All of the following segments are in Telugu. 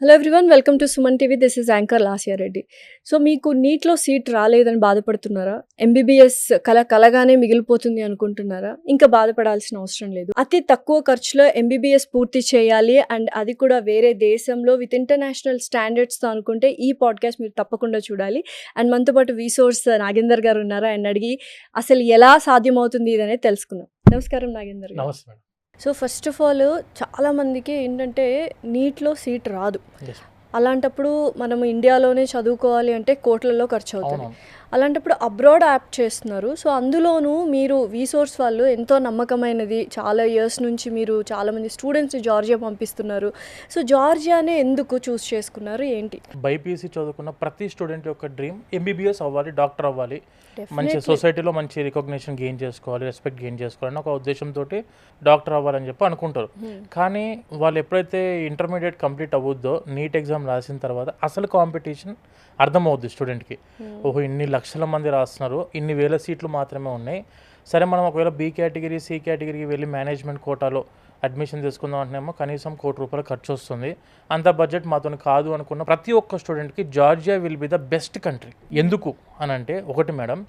Hello everyone welcome to Suman TV. This is anchor Lasya Reddy. So మీకు నీట్‌లో సీట్ రాలేదని బాధపడుతున్నారా? ఎంబీబీఎస్ కలగానే మిగిలిపోతుంది అనుకుంటున్నారా? ఇంకా బాధపడాల్సిన అవసరం లేదు. అతి తక్కువ ఖర్చులో ఎంబీబీఎస్ పూర్తి చేయాలి అండ్ అది కూడా వేరే దేశంలో విత్ ఇంటర్నేషనల్ స్టాండర్డ్స్‌తో అనుకుంటే ఈ పాడ్‌కాస్ట్ మీరు తప్పకుండా చూడాలి. అండ్ మనతో పాటు వీసోర్స్ నాగేందర్ గారు ఉన్నారు. ఆయన అడిగి అసలు ఎలా సాధ్యమవుతుంది ఇదనేది తెలుసుకుందాం. నమస్కారం నాగేందర్ గారు. నమస్తే madam. So first of all చాలామందికి ఏంటంటే నీట్‌లో సీట్ రాదు. యెస్. అలాంటప్పుడు మనము ఇండియాలోనే చదువుకోవాలి అంటే కోట్లలో ఖర్చు అవుతుంది. అవునవును. అలాంటప్పుడు అబ్రాడ్ యాప్ చేస్తున్నారు. సో అందులోనూ మీరు వీసోర్స్ వాళ్ళు ఎంతో నమ్మకమైనది, చాలా ఇయర్స్ నుంచి మీరు చాలామంది స్టూడెంట్స్ జార్జియా పంపిస్తున్నారు. సో జార్జియానే ఎందుకు చూస్ చేసుకున్నారు ఏంటి? బైపీసీ చదువుకున్న ప్రతి స్టూడెంట్ యొక్క డ్రీమ్ ఎంబీబీఎస్ అవ్వాలి, డాక్టర్ అవ్వాలి, మంచి డెఫినెట్లీ. సొసైటీలో మంచి రికగ్నిషన్ గెయిన్ చేసుకోవాలి, రెస్పెక్ట్ గెయిన్ చేసుకోవాలని ఒక ఉద్దేశంతో డాక్టర్ అవ్వాలని చెప్పి అనుకుంటారు. కానీ వాళ్ళు ఎప్పుడైతే ఇంటర్మీడియట్ కంప్లీట్ అవ్వద్దో నీట్ ఎగ్జామ్ రాసిన తర్వాత అసలు కాంపిటీషన్ అర్థమవుద్ది స్టూడెంట్కి. ఓహో, ఇన్ని లక్షల మంది రాస్తున్నారు, ఇన్ని వేల సీట్లు మాత్రమే ఉన్నాయి. సరే, మనం ఒకవేళ బీ కేటగిరీ, సి కేటగిరీకి వెళ్ళి మేనేజ్మెంట్ కోటాలో అడ్మిషన్ తీసుకుందాం అంటేనేమో కనీసం ₹1,00,00,000 ఖర్చు వస్తుంది. అంత బడ్జెట్ మాతో కాదు అనుకున్న ప్రతి ఒక్క స్టూడెంట్కి Georgia will be the best country. ఎందుకు అని అంటే, ఒకటి మేడం,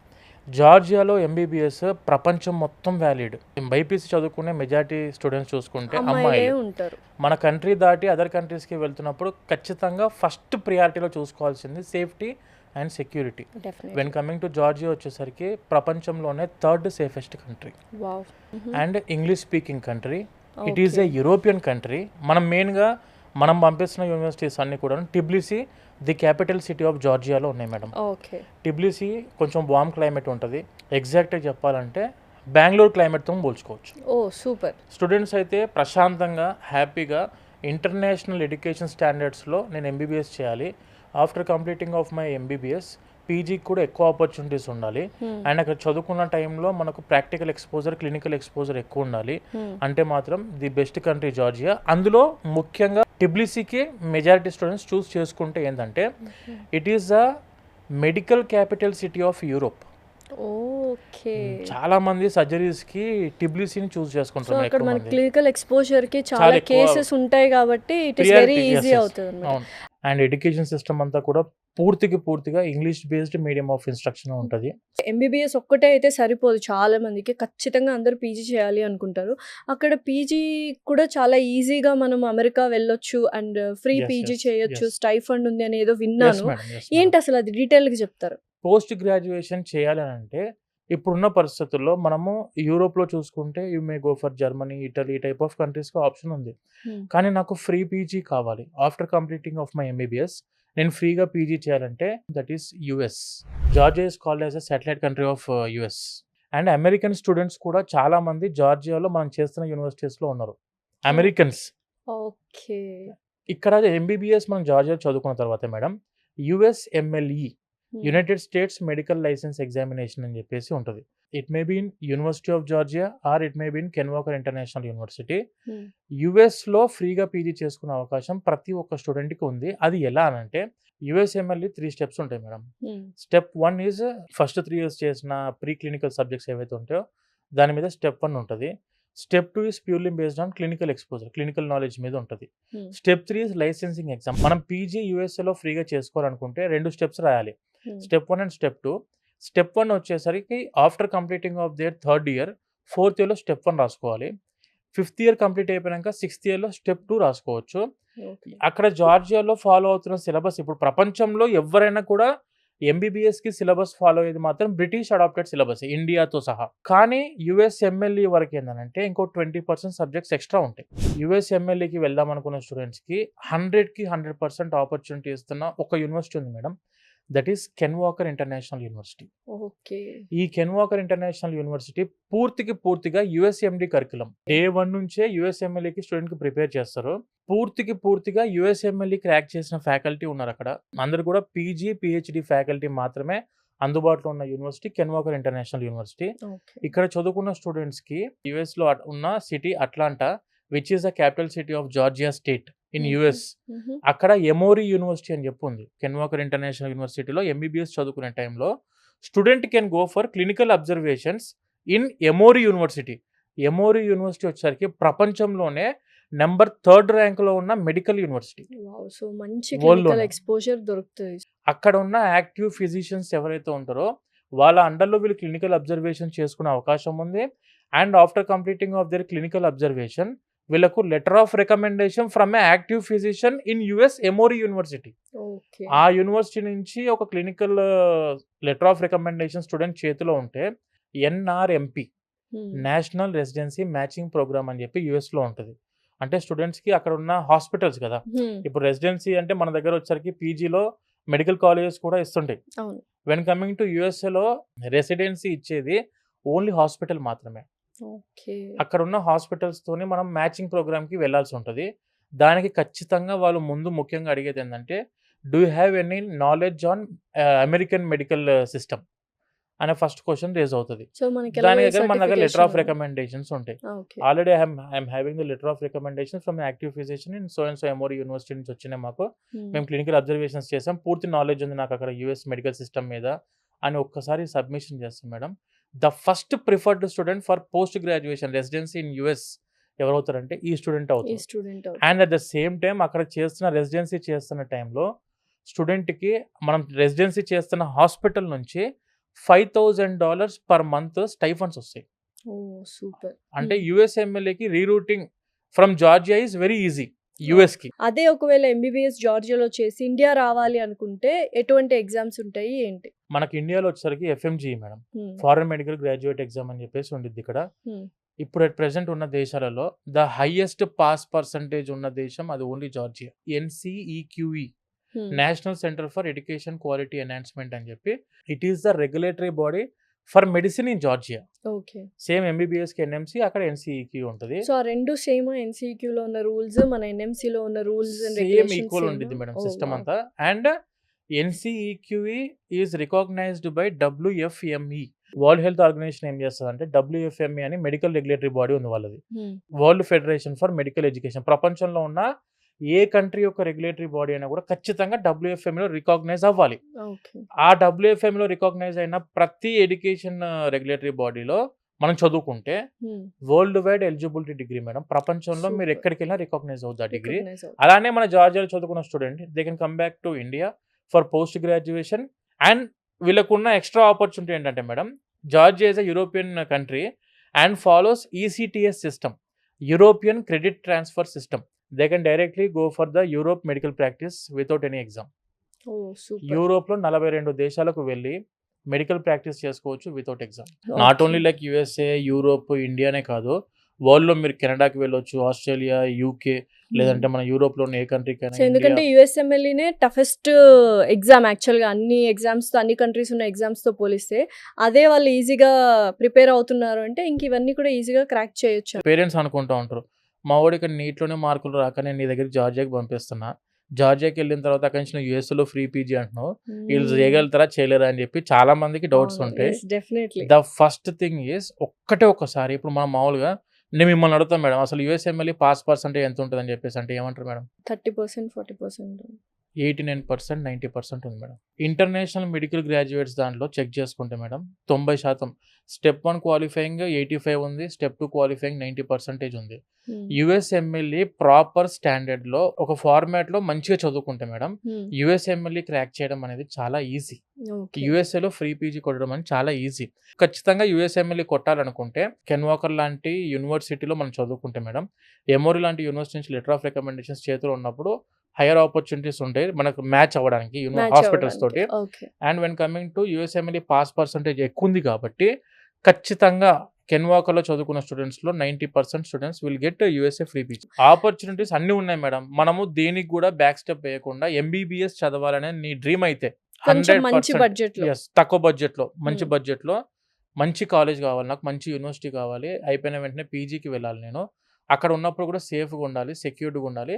జార్జియాలో ఎంబీబీఎస్ ప్రపంచం మొత్తం వ్యాలిడ్. బైపీసీ చదువుకునే మెజారిటీ స్టూడెంట్స్ చూసుకుంటే అమ్మాయిలే అమ్మాయిలు. ఉంటారు. మన కంట్రీ దాటి అదర్ కంట్రీస్కి వెళ్తున్నప్పుడు ఖచ్చితంగా ఫస్ట్ ప్రియారిటీలో చూసుకోవాల్సింది safety and security. Definitely. When coming to Georgia వచ్చేసరికి ప్రపంచంలోనే third safest country wow. And English speaking country. It is a European country. మనం పంపిస్తున్న యూనివర్సిటీస్ అన్నీ కూడా Tbilisi the capital city of జార్జియాలో ఉన్నాయి మేడం. ఓకే. టిబ్లిసీ కొంచెం వామ్ క్లైమేట్ ఉంటుంది. ఎగ్జాక్ట్గా చెప్పాలంటే బెంగళూరు క్లైమేట్తో పోల్చుకోవచ్చు. Oh super. స్టూడెంట్స్ అయితే ప్రశాంతంగా, హ్యాపీగా ఇంటర్నేషనల్ ఎడ్యుకేషన్ స్టాండర్డ్స్లో నేను ఎంబీబీఎస్ చేయాలి, after completing of my MBBS పీజీకి కూడా ఎక్కువ ఆపర్చునిటీస్ ఉండాలి. అండ్ అక్కడ చదువుకున్న టైంలో మనకు ప్రాక్టికల్ ఎక్స్పోజర్, క్లినికల్ ఎక్స్పోజర్ ఎక్కువ ఉండాలి అంటే మాత్రం ది బెస్ట్ కంట్రీ జార్జియా. అందులో ముఖ్యంగా టిబ్లిసీకి మెజారిటీ స్టూడెంట్స్ చూస్ చేసుకుంటే ఏంటంటే it is the medical capital city of Europe. Okay. చాలా మంది సర్జరీస్కి టిబ్లిసీని చూస్ సో చేసుకుంటారు. అక్కడ ఎక్కువ మన మంది క్లినికల్ ఎక్స్పోజర్‌కి చాలా చాలా ఎక్కువ కేసెస్ ఉంటాయి కాబట్టి it is very priority. Easy yes, yes, అవుతుందన్నమాట. అవును. అండ్ ఎడ్యుకేషన్ సిస్టమ్ అంతా కూడా పూర్తిగా English based medium of instruction ఉంటుంది. ఎంబీబీఎస్ ఒక్కటే అయితే సరిపోదు చాలా మందికి. ఖచ్చితంగా అందరూ పీజీ చేయాలి అనుకుంటారు. అక్కడ పీజీ కూడా చాలా ఈజీగా మనం అమెరికా వెళ్ళొచ్చు and free yes, PG yes, చేయొచ్చు. ఎస్, స్టైఫండ్ ఉంది అని ఏదో ఎస్ విన్నాను. Madam, yes madam. ఏంటి అసలు అది డీటెయిల్‌గా చెప్తారా? పోస్ట్ గ్రాడ్యుయేషన్ చేయాలని అంటే ఇప్పుడున్న పరిస్థితుల్లో మనము యూరోప్లో చూసుకుంటే you may go for Germany, Italy type of కంట్రీస్కి ఆప్షన్ ఉంది. కానీ నాకు ఫ్రీ పీజీ కావాలి. After completing of my MBBS నేను ఫ్రీగా పీజీ చేయాలంటే that is US. Georgia is called as a satellite country of US. And American students కూడా చాలామంది జార్జియాలో మనం చేస్తున్న యూనివర్సిటీస్లో ఉన్నారు. అమెరికన్స్. ఓకే. ఇక్కడ ఎంబీబీఎస్ మనం జార్జియా చదువుకున్న తర్వాత madam USMLE, United States medical licence examination అని చెప్పేసి ఉంటుంది. It may be in university of Georgia or it may be in Ken Walker international university. యుఎస్లో ఫ్రీగా పీజీ చేసుకునే అవకాశం ప్రతి ఒక్క స్టూడెంట్కి ఉంది. అది ఎలా అనంటే యుఎస్ఎంఎల్ఈ 3 స్టెప్స్ ఉంటాయి madam. Step 1 is first 3 years చేసిన ప్రీ క్లినికల్ సబ్జెక్ట్స్ ఏవైతే ఉంటాయో దాని మీద స్టెప్ 1 ఉంటుంది. Step 2 is purely based on clinical exposure, clinical knowledge మీద ఉంటుంది. Step 3 is licensing exam. మనం పీజీ యూఎస్ఏలో ఫ్రీగా చేసుకోవాలనుకుంటే 2 స్టెప్స్ రాయాలి. Step 1 and step 2. స్టెప్ 1 వచ్చేసరికి after completing of there third year, fourth ఇయర్లో స్టెప్ 1 రాసుకోవాలి. ఫిఫ్త్ ఇయర్ కంప్లీట్ అయిపోయాక సిక్స్త్ ఇయర్లో స్టెప్ 2 రాసుకోవచ్చు. అక్కడ జార్జియాలో ఫాలో అవుతున్న సిలబస్ ఇప్పుడు ప్రపంచంలో ఎవరైనా కూడా ఎంబీబీఎస్కి సిలబస్ ఫాలో అయ్యేది మాత్రం బ్రిటిష్ అడాప్టెడ్ సిలబస్ ఇండియాతో సహా. కానీ యుఎస్ఎంఎల్ఈ వరకు ఏంటంటే ఇంకో 20% సబ్జెక్ట్స్ ఎక్స్ట్రా ఉంటాయి. యుఎస్ఎంఎల్ఈకి వెళ్దాం అనుకున్న స్టూడెంట్స్కి 100కి 100% ఆపర్చునిటీ ఇస్తున్న ఒక యూనివర్సిటీ ఉంది madam. That is can Walker international university. Okay. ఈ కెన్ వాకర్ ఇంటర్నేషనల్ యూనివర్సిటీ పూర్తిగా యుఎస్ఎండి కరికులం. డే 1 నుంచే యుఎస్ఎంఎల్ఈకి స్టూడెంట్కి ప్రిపేర్ చేస్తారు. పూర్తిగా యుఎస్ఎంఎల్ఈ క్రాక్ చేసిన ఫ్యాకల్టీ ఉన్నారు అక్కడ. అందరు కూడా పీజీ, పిహెచ్డి ఫ్యాకల్టీ మాత్రమే అందుబాటులో ఉన్న university can Walker international university. ఇక్కడ చదువుకున్న స్టూడెంట్స్కి యుఎస్లో ఉన్న city Atlanta, which is the capital city of Georgia state in US. అక్కడ ఎమోరీ యూనివర్సిటీ అని చెప్పి ఉంది. కెన్ వాకర్ ఇంటర్నేషనల్ యూనివర్సిటీలో ఎంబీబీఎస్ చదువుకునే టైంలో student can go for clinical observations in Emory university. Emory university వచ్చేసరికి ప్రపంచంలోనే నెంబర్ 3rd ర్యాంక్‌లో ఉన్న మెడికల్ యూనివర్సిటీ. వావ్! సో మంచి వరల్డ్‌లోనే. క్లినికల్ ఎక్స్‌పోజర్ దొరుకుతది. అక్కడ ఉన్న యాక్టివ్ ఫిజిషియన్స్ ఎవరైతే ఉంటారో వాళ్ళ అండర్‌లో వీళ్ళు క్లినికల్ అబ్జర్వేషన్ చేసుకునే అవకాశం ఉంది. And after completing of their clinical observation వీళ్ళకు letter of recommendation from a active physician in US Emory University. Okay. ఆ యూనివర్సిటీ నుంచి ఒక clinical letter of recommendation student చేతిలో ఉంటే ఎన్ఆర్ఎంపీ హ్మ్. నేషనల్ రెసిడెన్సీ మ్యాచింగ్ ప్రోగ్రామ్ అని చెప్పి యూఎస్‌లో ఉంటది. అంటే స్టూడెంట్స్‌కి అక్కడ ఉన్న హాస్పిటల్స్ కదా! హ్మ్. ఇప్పుడు రెసిడెన్సీ అంటే మన దగ్గర వచ్చరికి పీజీలో మెడికల్ కాలేజెస్ కూడా ఇస్తుంటాయి. అవును. వెన్ కమింగ్ టు యూఎస్ఏలో రెసిడెన్సీ ఇచ్చేది ఓన్లీ హాస్పిటల్ మాత్రమే. ఓకే. అక్కడ ఉన్న హాస్పిటల్స్‌తోని మనం మ్యాచింగ్ ప్రోగ్రామ్‌కి వెళ్ళాల్సి ఉంటది. దానికి ఖచ్చితంగా వాళ్ళు ముందు ముఖ్యంగా అడిగేది ఏందంటే, do you have any knowledge on American medical system అనే ఫస్ట్ క్వెషన్ రేజ్ అవుతది. సో మనకి దాని ఎలాగో దగ్గర మన దగ్గర లెటర్ ఆఫ్ సర్టిఫికేషన్ రికమెండేషన్స్ ఉంటాయి. Okay. Already I'm having the letter of recommendation from active physician in so and so Emory university నుంచి వచ్చినాయి మాకు. హ్మ్. మేము క్లినికల్ అబ్జర్వేషన్స్ చేసాం. పూర్తి నాలెడ్జ్ ఉంది నాకు అక్కడ యూఎస్ మెడికల్ సిస్టమ్ మీద అని ఒక్కసారి సబ్మిషన్ చేస్తాం madam. The first preferred student for post graduation residency in US ఎవరవుతారంటే ఈ స్టూడెంట్ ఈ అవుతారు. Student and at the same time అక్కడ చేస్తున్న రెసిడెన్సీ చేస్తున్న టైంలో స్టూడెంట్‌కి మనం రెసిడెన్సీ చేస్తున్న హాస్పిటల్ నుంచి $5,000 పర్ మంత్ స్టైఫండ్స్ వస్తాయి. ఓహ్! సూపర్. అంటే హ్మ్. యూఎస్ ఎమ్మెల్యేకి rerouting from Georgia is very easy యూఎస్‌కి. అదే ఒకవేళ ఎంబీబీఎస్ జార్జియాలో చేసి ఇండియా రావాలి అనుకుంటే ఎటువంటి ఎగ్జామ్స్ ఉంటాయి? ఏంటి? మనకి ఇండియాలో వచ్చేసరికి ఎఫ్ఎంజీఈ మేడం. హ్మ్. ఫారెన్ మెడికల్ గ్రాడ్యుయేట్ ఎగ్జామ్ అని చెప్పేసి ఉండిద్ది ఇక్కడ. హ్మ్. ఇప్పుడు అట్ ప్రెజెంట్ ఉన్న దేశాలలో ద హైయెస్ట్ పాస్ పర్సెంటేజ్ ఉన్న దేశం అది only Georgia. NCEQE hmm. National centre for education quality enhancement అని చెప్పి it is the regulatory body for medicine in Georgia. Okay. Same ఎంబీబీఎస్‌కి ఎన్ఎంసీ అక్కడ ఎన్‌సీఈక్యూ ఉంటది. సో ఆ 2 సేమ్ ఎన్‌సీక్యూలో ఉన్న రూల్స్, మన ఎన్‌ఎంసీలో ఉన్న rules and same regulations equal సేమా? ఉండిద్ది మేడం ఓహ్! System wow! అంతా. And NCEQE is recognised by WFME. World Health Organization ఏం చేస్తదంటే డబ్ల్యూఎఫ్ఎంఈ అని మెడికల్ రెగ్యులేటరీ బాడీ ఉంది వాళ్ళది. హ్మ్. World federation for medical education. ప్రపంచంలో ఉన్న ఏ కంట్రీ యొక్క రెగ్యులేటరీ బాడీ అయినా కూడా ఖచ్చితంగా డబ్ల్యూఎఫ్ఎంఈలో రికాగ్నైజ్ అవ్వాలి. ఓకే. ఆ డబ్ల్యూఎఫ్ఎంఈలో రికాగ్నైజ్ అయిన ప్రతి ఎడ్యుకేషన్ రెగ్యులేటరీ బాడీలో మనం చదువుకుంటే హ్మ్. World wide eligibility degree madam. ప్రపంచంలో మీరు సూపర్. ఎక్కడికెళ్ళినా రికాగ్నైజ్ అవుద్ది ఆ డిగ్రీ. రికగ్నైజ్ అవుతుంది. అలానే మన జార్జియాలో చదువుకున్న student they can come back to India for post graduation. And వీళ్ళకున్న ఎక్స్ట్రా ఆపర్చునిటీ ఏంటంటే madam, Georgia is a European country and follows ECTS system, European credit transfer system. They can directly go for the Europe medical practice without any exam. Oh! Super. యూరోప్‌లో 42 దేశాలకు వెళ్ళి మెడికల్ ప్రాక్టీస్ చేసుకోవచ్చు without exam. Not okay. Only like USA, Europe, ఇండియానే కాదు. వరల్డ్‌లో మీరు కెనడాకి వెళ్ళొచ్చు, ఆస్ట్రేలియా, యూకే లేదంటే హ్మ్. మన యూరోప్‌లోని ఏ కంట్రీకైనా సో ఇండియా. ఎందుకంటే యూఎస్ఎంఎల్ఈనే టఫెస్ట్ ఎగ్జామ్ యాక్చువల్‌గా అన్ని ఎగ్జామ్స్‌తో అన్ని కంట్రీస్ ఉన్న ఎగ్జామ్స్‌తో పోలిస్తే అదే వాళ్ళు ఈజీగా ప్రిపేర్ అవుతున్నారు అంటే ఇంక ఇవన్నీ కూడా ఈజీగా క్రాక్ చేయొచ్చు. పేరెంట్స్ అనుకుంటా ఉంటారు. మా వాడికి నీట్‌లోనే మార్కులు రాక నేను నీ దగ్గరికి జార్జియాకి పంపిస్తున్నా. జార్జియాకి వెళ్ళిన తర్వాత అక్కడి నుంచి నువ్వు యూఎస్‌లో ఫ్రీ పీజీ అంటున్నావు. వీళ్ళు హ్మ్. చేయగలుగుతారా? చేయలేరా? అని చెప్పి చాలా మందికి డౌట్స్ అవును. ఉంటాయి. Yes. Definitely. The first thing is ఒక్కసారి ఇప్పుడు మనం మామూలుగా నేను మిమ్మల్ని అడుగుతాను మేడం, అసలు యూఎస్ఎంఎల్ఈ పాస్ పర్సెంటేజ్ ఎంత ఉంటదని చెప్పేసి అంటే ఏమంటారు మేడం? 30%, 40%. 89%, 90% ఉంది మేడం. ఇంటర్నేషనల్ మెడికల్ గ్రాడ్యుయేట్స్ దాంట్లో చెక్ చేసుకుంటే మేడం 90% స్టెప్ 1 క్వాలిఫైయింగ్ 85 ఉంది. స్టెప్ 2 క్వాలిఫైయింగ్ 90% ఉంది. హ్మ్. యూఎస్ఎంఎల్ఈ ప్రాపర్ స్టాండర్డ్‌లో ఒక ఫార్మాట్‌లో మంచిగా చదువుకుంటే మేడం హ్మ్. యూఎస్ఎంఎల్ఈ క్రాక్ చేయడం అనేది చాలా ఈజీ. ఓకే. యూఎస్ఏలో ఫ్రీ పీజీ కొట్టడం అనేది చాలా ఈజీ. ఖచ్చితంగా యూఎస్ఎంఎల్ఈ కొట్టాలనుకుంటే కెన్ వాకర్ లాంటి యూనివర్సిటీలో మనం చదువుకుంటే మేడం, ఎమోరీ లాంటి యూనివర్సిటీ నుంచి లెటర్ ఆఫ్ రికమెండేషన్స్ చేతిలో ఉన్నప్పుడు హైయర్ ఆపర్చునిటీస్ ఉంటాయి మనకు మ్యాచ్ అవ్వడానికి మ్యాచ్ హాస్పిటల్స్ తోటి. అవ్వడానికి. Okay. And when coming to USMLE pass percentage ఎక్కువ ఉంది కాబట్టి ఖచ్చితంగా కెన్ వాకర్‌లో చదువుకున్న స్టూడెంట్స్‌లో 90% students will get USA free PG. Opportunities అన్నీ ఉన్నాయి మేడం. మనము దేనికి కూడా బ్యాక్ స్టెప్ వేయకుండా ఎంబీబీఎస్ చదవాలనే నీ డ్రీమ్ అయితే కొంచెం మంచి 100% బడ్జెట్‌లో. యెస్. తక్కువ బడ్జెట్‌లో, మంచి హ్మ్. బడ్జెట్‌లో మంచి కాలేజ్ కావాలి నాకు, మంచి యూనివర్సిటీ కావాలి. అయిపోయిన వెంటనే పీజీకి వెళ్ళాలి నేను. అక్కడ ఉన్నప్పుడు కూడా సేఫ్‌గా ఉండాలి, సెక్యూర్డ్‌గా ఉండాలి.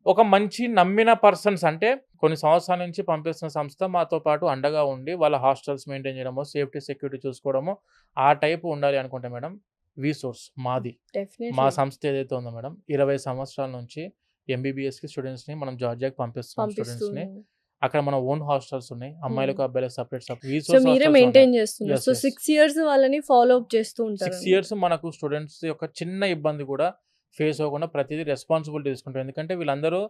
ఒక మంచి నమ్మిన పర్సన్స్ అంటే కొన్ని సంవత్సరాల నుంచి పంపిస్తున్న సంస్థ మాతో పాటు అండగా ఉండి వాళ్ళ హాస్టల్స్ మెయింటైన్ చేయడము, సేఫ్టీ, సెక్యూరిటీ చూసుకోవడము ఆ టైప్ ఉండాలి అనుకుంటే మేడం వీసోర్స్ మాది. మా డెఫినైట్‌లీ. సంస్థ ఏదైతే ఉందో మేడం 20 సంవత్సరాల నుంచి ఎంబీబీఎస్‌కి స్టూడెంట్స్‌ని మనం జార్జియాకి పంపిస్తున్నాం పంపిస్తూ స్టూడెంట్స్‌ని. ఉన్నాం. అక్కడ మన ఓన్ హాస్టల్స్ ఉన్నాయి. హ్మ్. అమ్మాయిలకు, అబ్బాయిలకు సెపరేట్ సో వీసోర్స్ మీరే హాస్టల్స్ ఉన్నాయి. మెయింటైన్ చేస్తున్నారు. యెస్. So yes. 6 ఇయర్స్ వాళ్ళని ఫాలో అప్ చేస్తూ 6 ఉంటారన్నమాట. ఇయర్స్ మనకు స్టూడెంట్స్ యొక్క చిన్న ఇబ్బంది కూడా ఫేస్ అవ్వకుండా ప్రతిదీ రెస్పాన్సిబిలిటీ తీసుకుంటారు. ఎందుకంటే వీళ్ళందరూ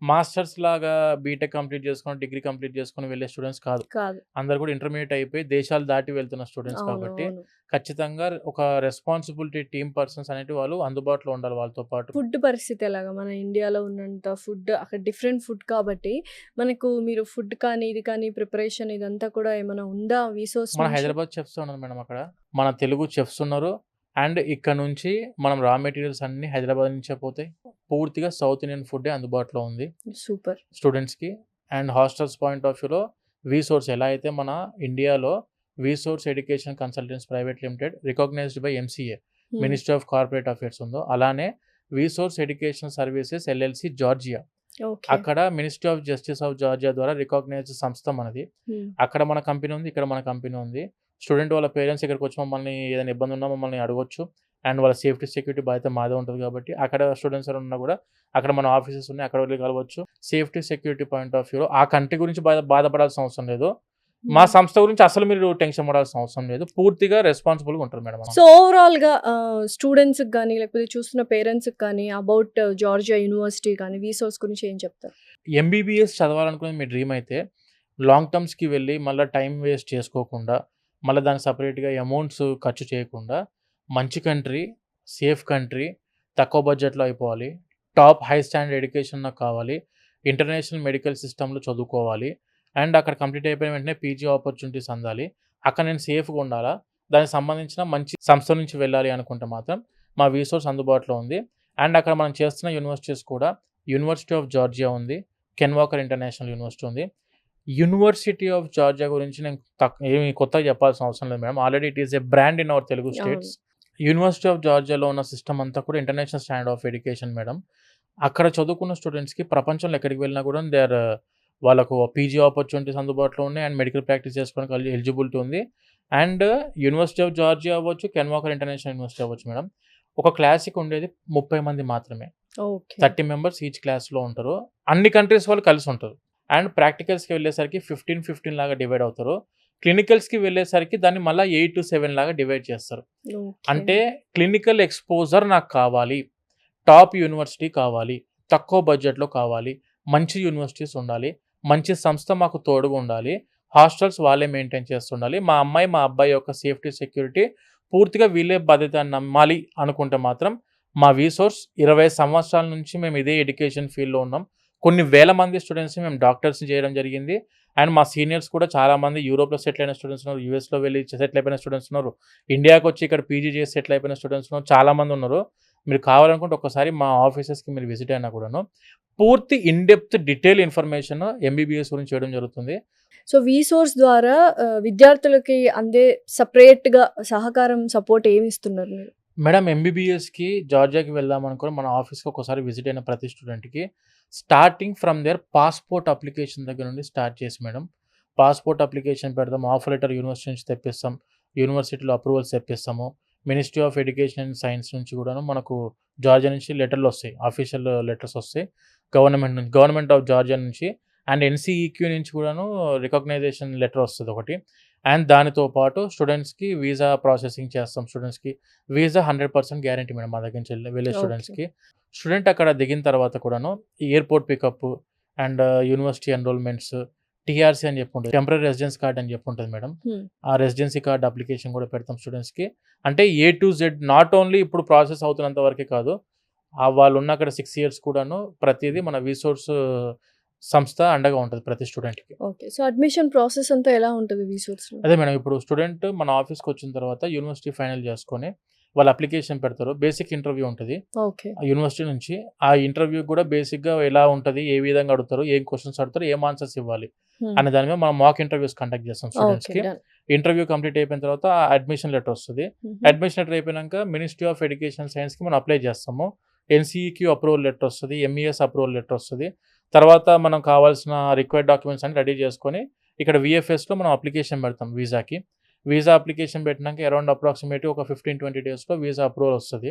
మాస్టర్స్ లాగా బీటెక్ కంప్లీట్ చేసుకొని, డిగ్రీ కంప్లీట్ చేసుకొని వెళ్ళే స్టూడెంట్స్ కాదు. కాదు. అందరూ కూడా ఇంటర్మీడియేట్ అయిపోయి దేశాలు దాటి వెళ్తున్న స్టూడెంట్స్ అవును. కాబట్టి అవును. ఖచ్చితంగా ఒక రెస్పాన్సిబిలిటీ టీమ్ పర్సన్స్ అనేటివి వాళ్ళు అందుబాటులో ఉండాలి వాళ్ళతో పాటు. ఫుడ్ పరిస్థితి ఎలాగా? మన ఇండియాలో ఉన్నంత ఫుడ్ అక్కడ డిఫరెంట్ ఫుడ్ కాబట్టి మనకు మీరు ఫుడ్ కానీ, ఇది కానీ ప్రిపరేషన్ ఇదంతా కూడా ఏమైనా ఉందా వీసోస్ మన నుంచి? హైదరాబాద్ చెఫ్స్ ఉన్నారు మేడం అక్కడ. మన తెలుగు చెఫ్స్ ఉన్నారు. అండ్ ఇక్కడ నుంచి మనం రా మెటీరియల్స్ అన్నీ హైదరాబాద్ నుంచే పోతాయి. పూర్తిగా సౌత్ ఇండియన్ ఫుడ్డే అందుబాటులో ఉంది సూపర్. స్టూడెంట్స్‌కి. అండ్ హాస్టల్స్ పాయింట్ ఆఫ్ వ్యూలో వీసోర్స్ ఎలా అయితే మన ఇండియాలో Vsource education consultants private limited recognised by MCA ministry of corporate affairs ఉందో, అలానే Vsource education services LLC Georgia, okay. అక్కడ ministry of justice of Georgia ద్వారా రికగ్నైజ్డ్ సంస్థ మనది. అక్కడ మన కంపెనీ ఉంది, ఇక్కడ మన కంపెనీ ఉంది. స్టూడెంట్ వాళ్ళ పేరెంట్స్ ఇక్కడికి వచ్చి మమ్మల్ని ఏదైనా ఇబ్బంది ఉన్నా మమ్మల్ని అడగొచ్చు. అండ్ వాళ్ళ సేఫ్టీ సెక్యూరిటీ బాధ్యత మాదే ఉంటుంది కాబట్టి అక్కడ స్టూడెంట్స్ ఎవరైనా ఉన్నా కూడా అక్కడ మన ఆఫీసెస్ ఉన్నాయి, అక్కడ వెళ్ళి కలవచ్చు. సేఫ్టీ సెక్యూరిటీ పాయింట్ ఆఫ్ వ్యూలో ఆ కంట్రీ గురించి బాధపడాల్సిన అవసరం లేదు. మా సంస్థ గురించి అసలు మీరు టెన్షన్ పడాల్సిన అవసరం లేదు. పూర్తిగా రెస్పాన్సిబుల్గా ఉంటారు మేడం. సో ఓవరాల్గా స్టూడెంట్స్కి కానీ లేకపోతే చూస్తున్న పేరెంట్స్కి కానీ అబౌట్ జార్జియా యూనివర్సిటీ కానీ వీసోస్ గురించి ఏం చెప్తారు? ఎంబీబీఎస్ చదవాలనుకునేది మీ డ్రీమ్ అయితే లాంగ్ టర్మ్స్కి వెళ్ళి మళ్ళీ టైం వేస్ట్ చేసుకోకుండా, మళ్ళీ దానికి సపరేట్గా అమౌంట్స్ ఖర్చు చేయకుండా మంచి కంట్రీ, సేఫ్ కంట్రీ, తక్కువ బడ్జెట్లో అయిపోవాలి, టాప్ హై స్టాండర్డ్ ఎడ్యుకేషన్ నాకు కావాలి, ఇంటర్నేషనల్ మెడికల్ సిస్టంలో చదువుకోవాలి, అండ్ అక్కడ కంప్లీట్ అయిపోయిన వెంటనే పీజీ ఆపర్చునిటీస్ అందాలి, అక్కడ నేను సేఫ్గా ఉండాలా, దానికి సంబంధించిన మంచి సంస్థ నుంచి వెళ్ళాలి అనుకుంటే మాత్రం మా వీసోర్స్ అందుబాటులో ఉంది. అండ్ అక్కడ మనం చేస్తున్న యూనివర్సిటీస్ కూడా యూనివర్సిటీ ఆఫ్ జార్జియా ఉంది, కెన్ వాకర్ ఇంటర్నేషనల్ యూనివర్సిటీ ఉంది. యూనివర్సిటీ ఆఫ్ జార్జియా గురించి నేను ఏమి కొత్తగా చెప్పాల్సిన అవసరం లేదు madam. Already it is a brand in our Telugu states. University of జార్జియాలో ఉన్న సిస్టమ్ అంతా కూడా international standard of education madam. అక్కడ చదువుకున్న స్టూడెంట్స్కి ప్రపంచంలో ఎక్కడికి వెళ్ళినా కూడా వాళ్ళకు పీజీ ఆపర్చునిటీస్ అందుబాటులో ఉన్నాయి. అండ్ మెడికల్ ప్రాక్టీస్ చేసుకోవడానికి ఎలిజిబిలిటీ ఉంది. అండ్ యూనివర్సిటీ ఆఫ్ జార్జియా అవ్వచ్చు, కెన్ వాకర్ ఇంటర్నేషనల్ యూనివర్సిటీ అవ్వచ్చు మేడం. ఒక క్లాస్కి ఉండేది 30 మంది మాత్రమే. 30 మెంబర్స్ ఈచ్ క్లాస్లో ఉంటారు. అన్ని కంట్రీస్ వాళ్ళు కలిసి ఉంటారు. అండ్ ప్రాక్టికల్స్కి వెళ్ళేసరికి 15 లాగా డివైడ్ అవుతారు. క్లినికల్స్కి వెళ్ళేసరికి దాన్ని మళ్ళీ 8 to 7 లాగా డివైడ్ చేస్తారు. అంటే క్లినికల్ ఎక్స్పోజర్ నాకు కావాలి, టాప్ యూనివర్సిటీ కావాలి, తక్కువ బడ్జెట్లో కావాలి, మంచి యూనివర్సిటీస్ ఉండాలి, మంచి సంస్థ మాకు తోడుగా ఉండాలి, హాస్టల్స్ వాళ్ళే మెయింటైన్ చేస్తుండాలి, మా అమ్మాయి మా అబ్బాయి యొక్క సేఫ్టీ సెక్యూరిటీ పూర్తిగా వీళ్ళే బాధ్యత నమ్మాలి అనుకుంటే మాత్రం మా వీసోర్స్ 20 సంవత్సరాల నుంచి మేము ఇదే ఎడ్యుకేషన్ ఫీల్డ్లో ఉన్నాం. కొన్ని వేల మంది స్టూడెంట్స్ని మేము డాక్టర్స్ని చేయడం జరిగింది. అండ్ మా సీనియర్స్ కూడా చాలామంది యూరోప్లో సెటిల్ అయిన స్టూడెంట్స్ ఉన్నారు, యూఎస్లో వెళ్ళి సెటిల్ అయిపోయిన స్టూడెంట్స్ ఉన్నారు, ఇండియాకి వచ్చి ఇక్కడ పీజీ చేసి సెటిల్ అయిపోయిన స్టూడెంట్స్ ఉన్నారు, చాలామంది ఉన్నారు. మీరు కావాలనుకుంటే ఒకసారి మా ఆఫీసెస్కి మీరు విజిట్ అయినా కూడాను పూర్తి ఇన్డెప్త్ డీటెయిల్ ఇన్ఫర్మేషన్ ఎంబీబీఎస్ గురించి చేయడం జరుగుతుంది. సో వీసోర్స్ ద్వారా విద్యార్థులకి అందే సపరేట్గా సహకారం సపోర్ట్ ఏమి ఇస్తున్నారు మీరు? మేడం ఎంబీబీఎస్కి జార్జియాకి వెళ్దాం అనుకుని మన ఆఫీస్కి ఒకసారి విజిట్ అయిన ప్రతి స్టూడెంట్కి starting from their passport application దగ్గర నుండి స్టార్ట్ చేసి మేడం, పాస్పోర్ట్ అప్లికేషన్ పెడతాం, ఆఫర్ లెటర్ యూనివర్సిటీ నుంచి తెప్పిస్తాం, యూనివర్సిటీలో అప్రూవల్స్ తెప్పిస్తాము, ministry of education and science నుంచి కూడాను మనకు జార్జియా నుంచి లెటర్లు వస్తాయి, అఫీషియల్ లెటర్స్ వస్తాయి గవర్నమెంట్ ఆఫ్ జార్జియా నుంచి. అండ్ ఎన్సీఈక్యూ నుంచి కూడాను రికగ్నైజేషన్ లెటర్ వస్తుంది ఒకటి. అండ్ దానితో పాటు స్టూడెంట్స్కి వీసా ప్రాసెసింగ్ చేస్తాం. స్టూడెంట్స్కి వీసా 100% గ్యారంటీ మేడం మా దగ్గర నుంచి వెళ్ళే స్టూడెంట్స్కి. స్టూడెంట్ అక్కడ దిగిన తర్వాత కూడాను airport pickup and university enrolments, TRC అని చెప్పి ఉంటుంది, టెంపరీ రెసిడెన్స్ కార్డ్ అని చెప్పి ఉంటుంది మేడం. ఆ రెసిడెన్సీ కార్డ్ అప్లికేషన్ కూడా పెడతాం స్టూడెంట్స్కి. అంటే A to Z not only ఇప్పుడు ప్రాసెస్ అవుతున్నంత వరకే కాదు, వాళ్ళు ఉన్న అక్కడ 6 years కూడాను ప్రతిదీ మన వీసోర్స్ సంస్థ అండగా ఉంటుంది ప్రతి స్టూడెంట్కి. ఓకే. సో అడ్మిషన్ ప్రాసెస్ అంతా ఎలా ఉంటుంది వీసోర్స్లో? అదే మేడం, ఇప్పుడు స్టూడెంట్ మన ఆఫీస్కి వచ్చిన తర్వాత యూనివర్సిటీ ఫైనల్ చేసుకొని వాళ్ళు అప్లికేషన్ పెడతారు. బేసిక్ ఇంటర్వ్యూ ఉంటుంది ఓకే. యూనివర్సిటీ నుంచి. ఆ ఇంటర్వ్యూ కూడా బేసిక్గా ఎలా ఉంటుంది, ఏ విధంగా అడుగుతారు, ఏం క్వశ్చన్స్ అడుగుతారు, ఏం ఆన్సర్స్ ఇవ్వాలి అనే దాని మీద మనం మాక్ ఇంటర్వ్యూస్ కండక్ట్ చేస్తాం స్టూడెంట్స్కి. ఇంటర్వ్యూ కంప్లీట్ అయిపోయిన తర్వాత అడ్మిషన్ లెటర్ వస్తుంది. అడ్మిషన్ లెటర్ అయిపోయినాక మినిస్ట్రీ ఆఫ్ ఎడ్యుకేషన్ సైన్స్కి మనం అప్లై చేస్తాము. ఎన్సీఈక్యూ అప్రూవల్ లెటర్ వస్తుంది, ఎంఈఎస్ అప్రూవల్ లెటర్ వస్తుంది. తర్వాత మనం కావాల్సిన రిక్వైర్డ్ డాక్యుమెంట్స్ అన్ని రెడీ చేసుకొని ఇక్కడ విఎఫ్ఎస్లో మనం అప్లికేషన్ పెడతాం వీసాకి. వీసా అప్లికేషన్ పెట్టినాక అరౌండ్ అప్రాక్సిమేట్లీ ఒక 15-20 daysలో వీసా అప్రూవల్ వస్తుంది.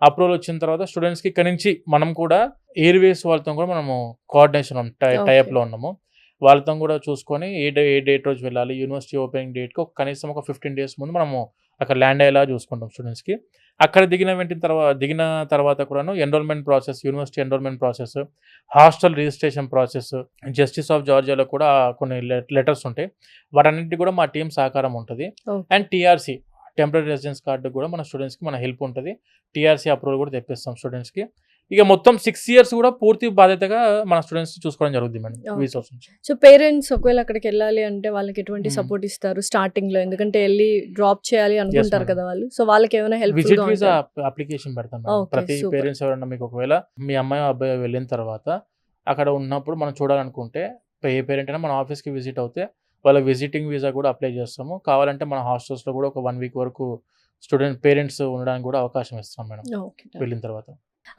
అప్రూవల్ వచ్చిన తర్వాత స్టూడెంట్స్కి ఇక్కడ నుంచి మనం కూడా ఎయిర్వేస్ వాళ్ళతో కూడా మనము కోఆర్డినేషన్ టైప్లో ఉన్నాము. వాళ్ళతో కూడా చూసుకొని ఏ డేట్ రోజు వెళ్ళాలి, యూనివర్సిటీ ఓపెనింగ్ డేట్కి కనీసం ఒక 15 days ముందు మనము అక్కడ ల్యాండ్ అయ్యేలా చూసుకుంటాం స్టూడెంట్స్కి. అక్కడ దిగిన తర్వాత కూడాను enrolment process, university enrolment process, hostel registration process, justice of జార్జియాలో కూడా కొన్ని లెటర్స్ ఉంటాయి. వాటన్నిటికి కూడా మా టీం సహకారం ఉంటుంది. Okay. And TRC temporary residence card కూడా మన స్టూడెంట్స్కి మన హెల్ప్ ఉంటుంది. టీఆర్సీ అప్రూవల్ కూడా తెప్పిస్తాం స్టూడెంట్స్కి. ఇక మొత్తం 6 years కూడా పూర్తి బాధ్యతగా మన స్టూడెంట్స్ చూసుకోవడం జరుగుతుంది మేడం Okay. వీసోర్స్ నుంచి. సో పేరెంట్స్ ఒకవేళ అక్కడికి వెళ్ళాలి అంటే వాళ్ళకి ఎటువంటి Hmm. సపోర్ట్ ఇస్తారు స్టార్టింగ్ లో? ఎందుకంటే వెళ్ళి డ్రాప్ చేయాలి అనుకుంటారు madam. కదా వాళ్ళు. సో వాళ్ళకి ఏమైనా హెల్ప్ విజిట్ వీసా అప్లికేషన్ పెడతాం మేడం. Okay, ప్రతి super. పేరెంట్స్ ఎవరైనా మీకు ఒకవేళ మీ అమ్మాయి అబ్బాయి వెళ్ళిన తర్వాత అక్కడ ఉన్నప్పుడు మనం చూడాలనుకుంటే ఏ పేరెంట్ అయినా మన ఆఫీస్కి విజిట్ అవుతే వాళ్ళ విజిటింగ్ వీసా కూడా అప్లై చేస్తాము. కావాలంటే మన హాస్టల్స్లో కూడా ఒక 1 week వరకు పేరెంట్స్ ఉండడానికి కూడా అవకాశం ఇస్తాం మేడం వెళ్ళిన తర్వాత.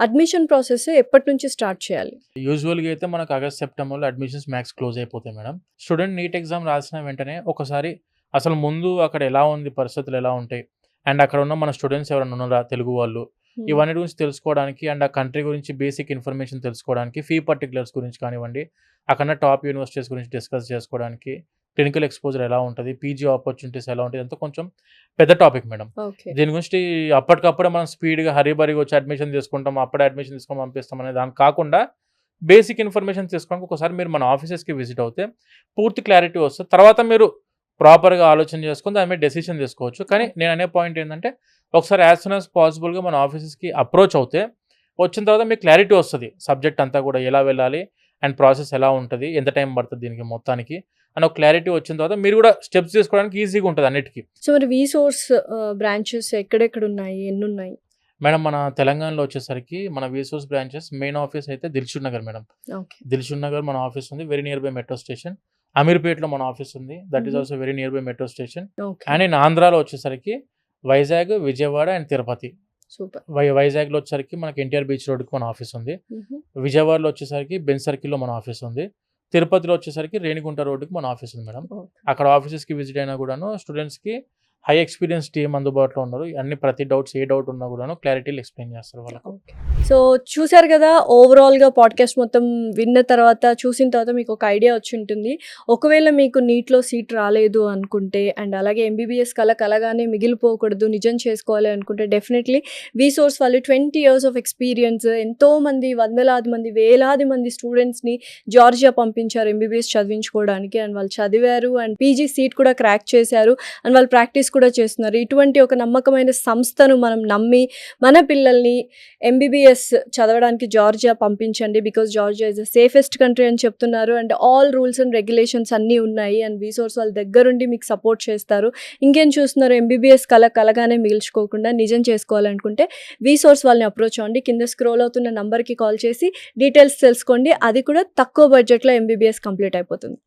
అడ్మిషన్ ప్రాసెస్ ఎప్పటి నుంచి స్టార్ట్ చేయాలి? యూజువల్గా అయితే మనకు ఆగస్ట్ సెప్టెంబర్లో అడ్మిషన్స్ మ్యాక్స్ క్లోజ్ అయిపోతాయి మేడం. స్టూడెంట్ నీట్ ఎగ్జామ్ రాసిన వెంటనే ఒకసారి అసలు ముందు అక్కడ ఎలా ఉంది, పరిస్థితులు ఎలా ఉంటాయి, అండ్ అక్కడ ఉన్న మన స్టూడెంట్స్ ఎవరైనా ఉన్నారా తెలుగు వాళ్ళు, ఇవన్నీ గురించి తెలుసుకోవడానికి అండ్ ఆ కంట్రీ గురించి బేసిక్ ఇన్ఫర్మేషన్ తెలుసుకోవడానికి, ఫీ పర్టికులర్స్ గురించి కానివ్వండి, అక్కడ టాప్ యూనివర్సిటీస్ గురించి డిస్కస్ చేసుకోవడానికి, క్లినికల్ ఎక్స్పోజర్ ఎలా ఉంటుంది, పీజీ ఆపర్చునిటీస్ ఎలా ఉంటుంది, అంతా కొంచెం పెద్ద టాపిక్ మేడం. ఓకే. దీని గురించి అప్పటికప్పుడే మనం స్పీడ్గా హరీబరీగా వచ్చి అడ్మిషన్ తీసుకుంటాం, అప్పుడే అడ్మిషన్ తీసుకొని పంపిస్తాం అనే దాని కాకుండా బేసిక్ ఇన్ఫర్మేషన్ తీసుకోవడానికి ఒకసారి మీరు మన ఆఫీసెస్కి విజిట్ అవుతే పూర్తి క్లారిటీ వస్తుంది. తర్వాత మీరు ప్రాపర్గా ఆలోచన చేసుకొని దాని మీద డెసిషన్ తీసుకోవచ్చు. కానీ నేను అనే పాయింట్ ఏంటంటే ఒకసారి యాజ్ సూన్ యాజ్ పాసిబుల్గా మన ఆఫీసెస్కి అప్రోచ్ అవుతే వచ్చిన తర్వాత మీకు క్లారిటీ వస్తుంది సబ్జెక్ట్ అంతా కూడా ఎలా వెళ్ళాలి అండ్ ప్రాసెస్ ఎలా ఉంటుంది, ఎంత టైం పడుతుంది దీనికి మొత్తానికి అని ఒక క్లారిటీ వచ్చిన తర్వాత మీరు కూడా స్టెప్స్ తీసుకోవడానికి ఈజీగా ఉంటుంది అన్నిటికీ. సో మరి వీసోర్స్ బ్రాంచెస్ ఎక్కడెక్కడ ఉన్నాయి, ఎన్ని ఉన్నాయి? మేడం మన తెలంగాణలో వచ్చేసరికి మన వీసోర్స్ బ్రాంచెస్ మెయిన్ ఆఫీస్ అయితే Dilsukhnagar madam. Okay. Dilsukhnagar మన ఆఫీస్ ఉంది, very near by metro station. అమీర్పేట్లో మన ఆఫీస్ ఉంది, that is also very near by metro station. Okay. And in ఆంధ్రాలో వచ్చేసరికి వైజాగ్, విజయవాడ అండ్ తిరుపతి. సూపర్. వైజాగ్లో వచ్చేసరికి మనకి ఎన్టీఆర్ బీచ్ రోడ్కి మన ఆఫీస్ ఉంది. విజయవాడలో వచ్చేసరికి బెన్ సర్కిల్లో మన ఆఫీస్ ఉంది. తిరుపతిలో వచ్చేసరికి రేణిగుంట రోడ్డుకి మన ఆఫీస్ ఉంది మేడం. అక్కడ ఆఫీసెస్కి విజిట్ అయినా కూడాను స్టూడెంట్స్కి హై ఎక్స్పీరియన్స్ టీమ్ అందుబాటులో ఉన్నారు. అన్ని ప్రతి డౌట్స్ ఏ డౌట్ ఉన్నా కూడాను క్లారిటీలు ఎక్స్ప్లెయిన్ చేస్తారు వాళ్ళకు. సో చూసారు కదా, ఓవరాల్గా పాడ్కాస్ట్ మొత్తం విన్న తర్వాత చూసిన తర్వాత మీకు ఒక ఐడియా వచ్చి ఉంటుంది. ఒకవేళ మీకు నీట్లో సీట్ రాలేదు అనుకుంటే అండ్ అలాగే ఎంబీబీఎస్ కలగానే మిగిలిపోకూడదు, నిజం చేసుకోవాలి అనుకుంటే డెఫినెట్లీ వీసోర్స్ వాళ్ళు 20 years ఆఫ్ ఎక్స్పీరియన్స్, ఎంతోమంది వందలాది మంది వేలాది మంది స్టూడెంట్స్ని జార్జియా పంపించారు ఎంబీబీఎస్ చదివించుకోవడానికి. అండ్ వాళ్ళు చదివారు అండ్ పీజీ సీట్ కూడా క్రాక్ చేశారు అండ్ వాళ్ళు ప్రాక్టీస్ కూడా చేస్తున్నారు. ఇటువంటి ఒక నమ్మకమైన సంస్థను మనం నమ్మి మన పిల్లల్ని ఎంబీబీఎస్ చదవడానికి జార్జియా పంపించండి. Because Georgia is the safest country అని చెప్తున్నారు and all rules and regulations అన్నీ ఉన్నాయి అండ్ వీసోర్స్ వాళ్ళ దగ్గరుండి మీకు సపోర్ట్ చేస్తారు. ఇంకేం చూస్తున్నారు, ఎంబీబీఎస్ కలగానే మిగిల్చుకోకుండా నిజం చేసుకోవాలనుకుంటే వీసోర్స్ వాళ్ళని అప్రోచ్ అవ్వండి. కింద స్క్రోల్ అవుతున్న నంబర్కి కాల్ చేసి డీటెయిల్స్ తెలుసుకోండి. అది కూడా తక్కువ బడ్జెట్లో ఎంబీబీఎస్ కంప్లీట్ అయిపోతుంది.